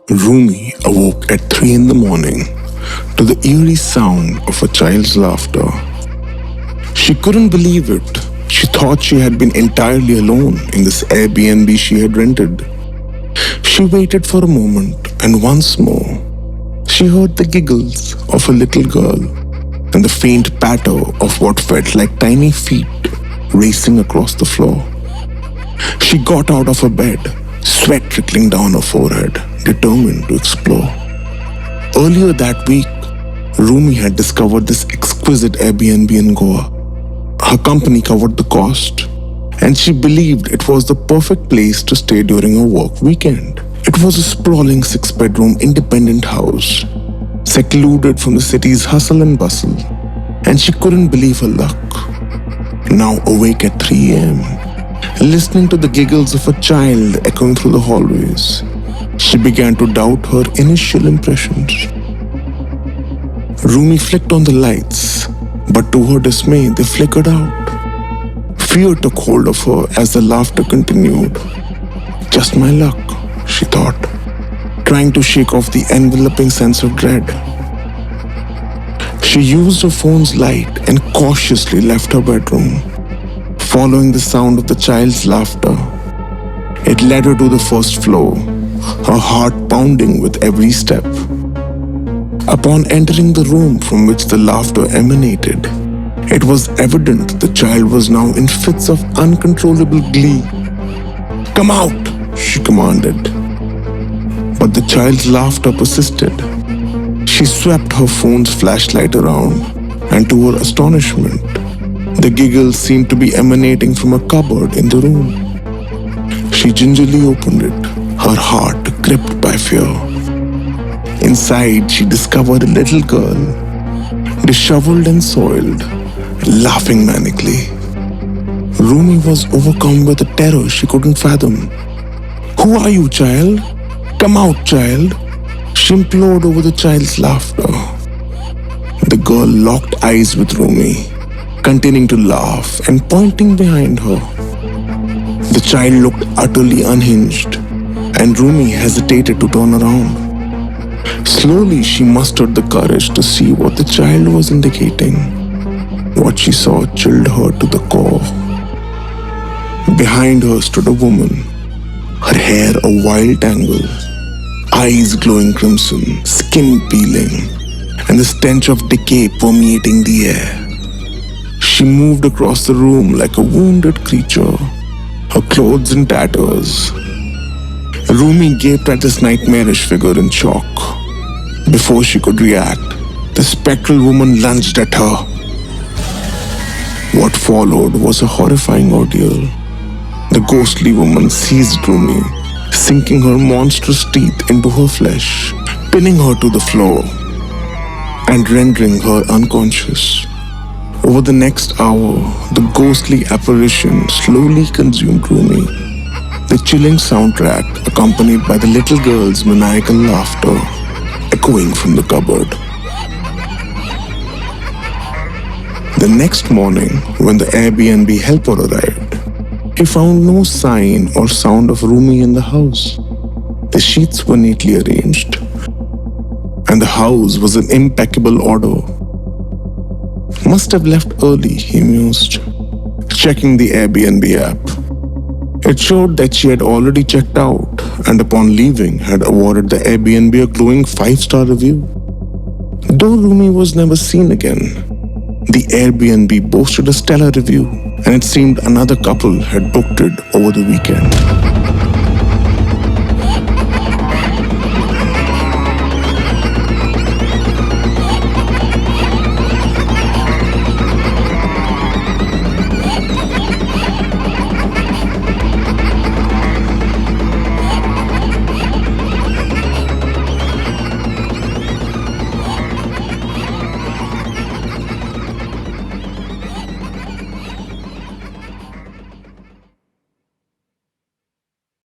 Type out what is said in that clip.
Rumi awoke at 3 in the morning to the eerie sound of a child's laughter. She couldn't believe it. She thought she had been entirely alone in this Airbnb she had rented. She waited for a moment, and once more, she heard the giggles of a little girl and the faint patter of what felt like tiny feet racing across the floor. She got out of her bed, sweat trickling down her forehead, determined to explore. Earlier that week, Rumi had discovered this exquisite Airbnb in Goa. Her company covered the cost, and she believed it was the perfect place to stay during a work weekend. It was a sprawling 6-bedroom independent house, secluded from the city's hustle and bustle, and she couldn't believe her luck. Now awake at 3 a.m., listening to the giggles of a child echoing through the hallways, she began to doubt her initial impressions. Rumi flicked on the lights, but to her dismay, they flickered out. Fear took hold of her as the laughter continued. Just my luck, she thought, trying to shake off the enveloping sense of dread. She used her phone's light and cautiously left her bedroom, following the sound of the child's laughter. It led her to the first floor, her heart pounding with every step. Upon entering the room from which the laughter emanated, it was evident the child was now in fits of uncontrollable glee. "Come out!" she commanded. But the child's laughter persisted. She swept her phone's flashlight around, and to her astonishment, the giggles seemed to be emanating from a cupboard in the room. She gingerly opened it, her heart gripped by fear. Inside, she discovered a little girl, disheveled and soiled, laughing manically. Rumi was overcome with a terror she couldn't fathom. "Who are you, child? Come out, child!" she implored over the child's laughter. The girl locked eyes with Rumi, continuing to laugh and pointing behind her. The child looked utterly unhinged, and Rumi hesitated to turn around. Slowly, she mustered the courage to see what the child was indicating. What she saw chilled her to the core. Behind her stood a woman, her hair a wild tangle, eyes glowing crimson, skin peeling, and the stench of decay permeating the air. She moved across the room like a wounded creature, her clothes in tatters. Rumi gaped at this nightmarish figure in shock. Before she could react, the spectral woman lunged at her. What followed was a horrifying ordeal. The ghostly woman seized Rumi, sinking her monstrous teeth into her flesh, pinning her to the floor, and rendering her unconscious. Over the next hour, the ghostly apparition slowly consumed Rumi, the chilling soundtrack accompanied by the little girl's maniacal laughter echoing from the cupboard. The next morning, when the Airbnb helper arrived, he found no sign or sound of Rumi in the house. The sheets were neatly arranged, and the house was in impeccable order. "Must have left early," he mused, checking the Airbnb app. It showed that she had already checked out, and upon leaving had awarded the Airbnb a glowing 5-star review. Though Rumi was never seen again, the Airbnb boasted a stellar review, and it seemed another couple had booked it over the weekend.